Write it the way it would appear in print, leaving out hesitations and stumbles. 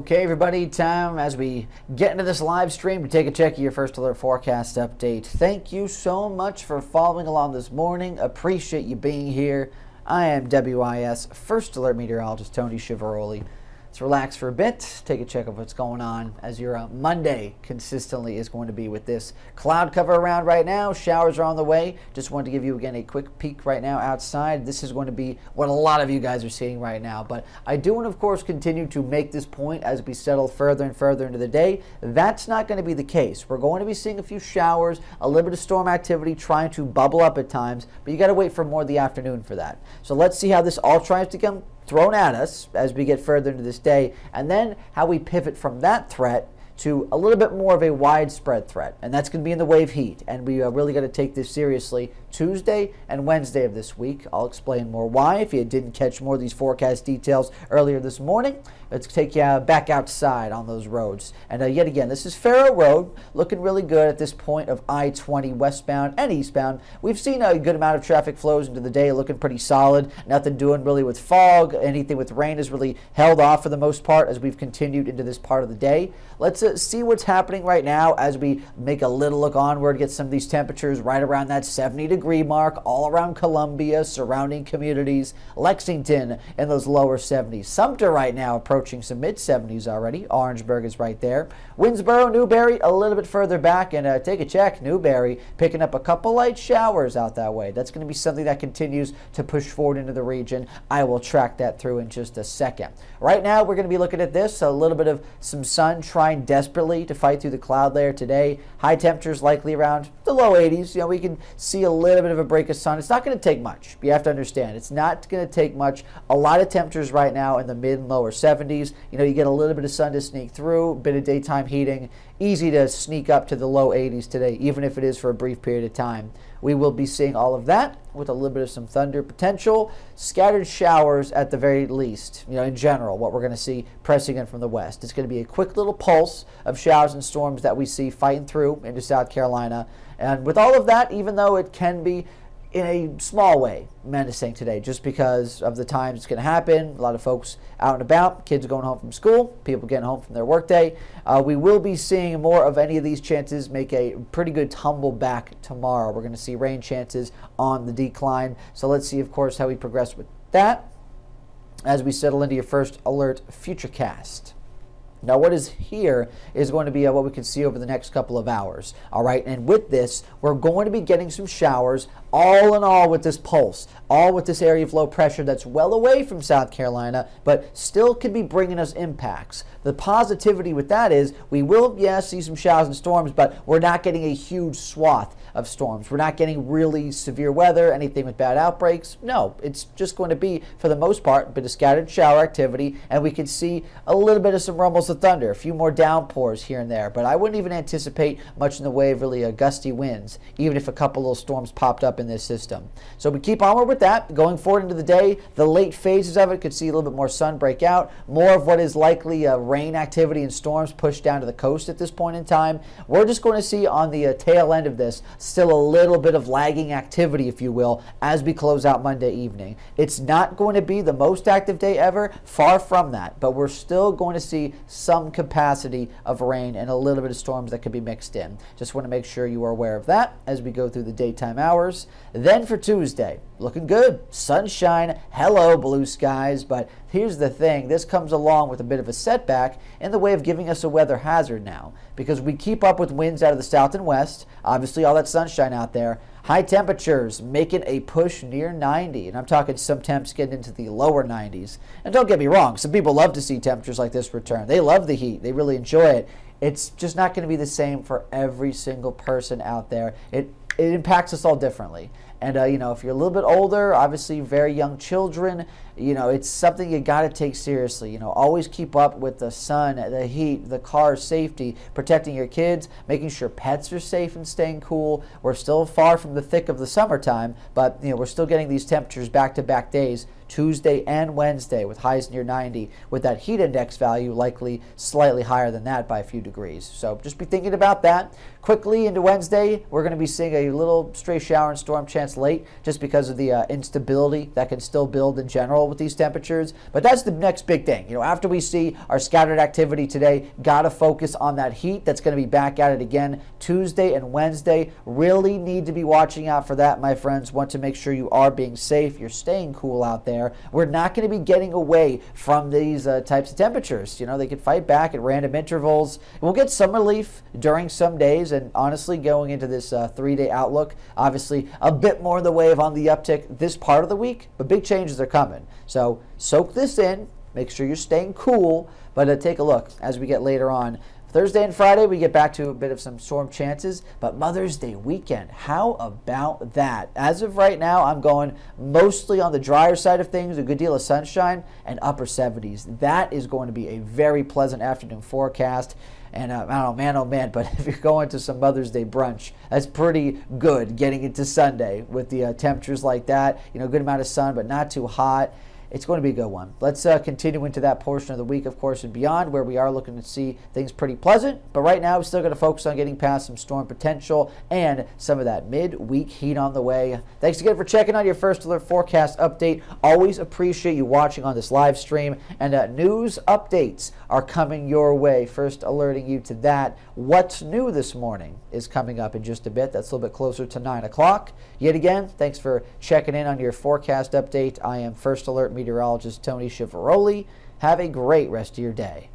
Okay, everybody, time as we get into this live stream to take a check of your First Alert forecast update. Thank you so much for following along this morning. Appreciate you being here. I am WIS First Alert meteorologist Tony Chiavaroli. Let's relax for a bit, take a check of what's going on as your Monday consistently is going to be with this cloud cover around right now. Showers are on the way. Just wanted to give you again a quick peek right now outside. This is going to be what a lot of you guys are seeing right now. But I do want to, of course, continue to make this point as we settle further and further into the day. That's not going to be the case. We're going to be seeing a few showers, a little bit of storm activity trying to bubble up at times, but you got to wait for more of the afternoon for that. So let's see how this all tries to come thrown at us as we get further into this day, and then how we pivot from that threat to a little bit more of a widespread threat, and that's going to be in the wave heat, and we really got to take this seriously Tuesday and Wednesday of this week. I'll explain more why if you didn't catch more of these forecast details earlier this morning. Let's take you back outside on those roads. And yet again, this is Faro Road, looking really good at this point of I-20 westbound and eastbound. We've seen a good amount of traffic flows into the day, looking pretty solid. Nothing doing really with fog. Anything with rain is really held off for the most part as we've continued into this part of the day. Let's see what's happening right now as we make a little look onward, get some of these temperatures right around that 70-degree mark, all around Columbia, surrounding communities, Lexington in those lower 70s. Sumter right now approaching some mid-70s already. Orangeburg is right there. Winsboro, Newberry a little bit further back, and take a check. Newberry picking up a couple light showers out that way. That's going to be something that continues to push forward into the region. I will track that through in just a second. Right now, we're going to be looking at this, a little bit of some sun trying desperately to fight through the cloud layer today. High temperatures likely around the low 80s. You know, we can see a little bit of a break of sun. It's not going to take much. You have to understand, it's not going to take much. A lot of temperatures right now in the mid and lower 70s. You know, you get a little bit of sun to sneak through, a bit of daytime heating. Easy to sneak up to the low 80s today, even if it is for a brief period of time. We will be seeing all of that with a little bit of some thunder potential, scattered showers at the very least, you know, in general, what we're going to see pressing in from the west. It's going to be a quick little pulse of showers and storms that we see fighting through into South Carolina. And with all of that, even though it can be in a small way menacing today, just because of the times it's going to happen, a lot of folks out and about, kids going home from school, people getting home from their workday, we will be seeing more of any of these chances make a pretty good tumble back tomorrow. We're going to see rain chances on the decline. So let's see, of course, how we progress with that as we settle into your First Alert Futurecast. Now, what is here is going to be what we can see over the next couple of hours, all right? And with this, we're going to be getting some showers, all in all with this pulse, all with this area of low pressure that's well away from South Carolina, but still could be bringing us impacts. The positivity with that is we will, yes, see some showers and storms, but we're not getting a huge swath of storms. We're not getting really severe weather, anything with bad outbreaks. No, it's just going to be, for the most part, a bit of scattered shower activity, and we could see a little bit of some rumbles of thunder, a few more downpours here and there, but I wouldn't even anticipate much in the way of really gusty winds, even if a couple little storms popped up in this system. So we keep onward with that. Going forward into the day, the late phases of it could see a little bit more sun break out, more of what is likely rain activity and storms pushed down to the coast at this point in time. We're just going to see on the tail end of this still a little bit of lagging activity, if you will, as we close out Monday evening. It's not going to be the most active day ever, far from that, but we're still going to see some capacity of rain and a little bit of storms that could be mixed in. Just want to make sure you are aware of that as we go through the daytime hours. Then for Tuesday, looking good. Sunshine, hello blue skies, but here's the thing. This comes along with a bit of a setback in the way of giving us a weather hazard now, because we keep up with winds out of the south and west, obviously all that sunshine out there, high temperatures making a push near 90, and I'm talking some temps getting into the lower 90s. And don't get me wrong, some people love to see temperatures like this return. They love the heat. They really enjoy it. It's just not going to be the same for every single person out there. It impacts us all differently. And, you know, if you're a little bit older, obviously very young children, you know, it's something you got to take seriously. You know, always keep up with the sun, the heat, the car safety, protecting your kids, making sure pets are safe and staying cool. We're still far from the thick of the summertime, but, you know, we're still getting these temperatures back-to-back days, Tuesday and Wednesday, with highs near 90, with that heat index value likely slightly higher than that by a few degrees. So just be thinking about that. Quickly into Wednesday, we're going to be seeing a little stray shower and storm chance late, just because of the instability that can still build in general with these temperatures. But that's the next big thing. After we see our scattered activity today, got to focus on that heat that's going to be back at it again Tuesday and Wednesday. Really need to be watching out for that, my friends. Want to make sure you are being safe. You're staying cool out there. We're not going to be getting away from these types of temperatures. They could fight back at random intervals. We'll get some relief during some days, and honestly, going into this 3-day outlook, obviously a bit more in the way of on the uptick this part of the week, but big changes are coming. So soak this in. Make sure you're staying cool, but take a look as we get later on. Thursday and Friday, we get back to a bit of some storm chances, but Mother's Day weekend, how about that? As of right now, I'm going mostly on the drier side of things, a good deal of sunshine and upper 70s. That is going to be a very pleasant afternoon forecast. And I don't know, man, oh man, but if you're going to some Mother's Day brunch, that's pretty good getting into Sunday with the temperatures like that. Good amount of sun, but not too hot. It's going to be a good one. Let's continue into that portion of the week, of course, and beyond, where we are looking to see things pretty pleasant. But right now, we're still going to focus on getting past some storm potential and some of that midweek heat on the way. Thanks again for checking out your First Alert Forecast update. Always appreciate you watching on this live stream. And news updates are coming your way. First alerting you to that. What's new this morning is coming up in just a bit. That's a little bit closer to 9 o'clock. Yet again, thanks for checking in on your forecast update. I am First Alert meteorologist Tony Schiavaroli. Have a great rest of your day.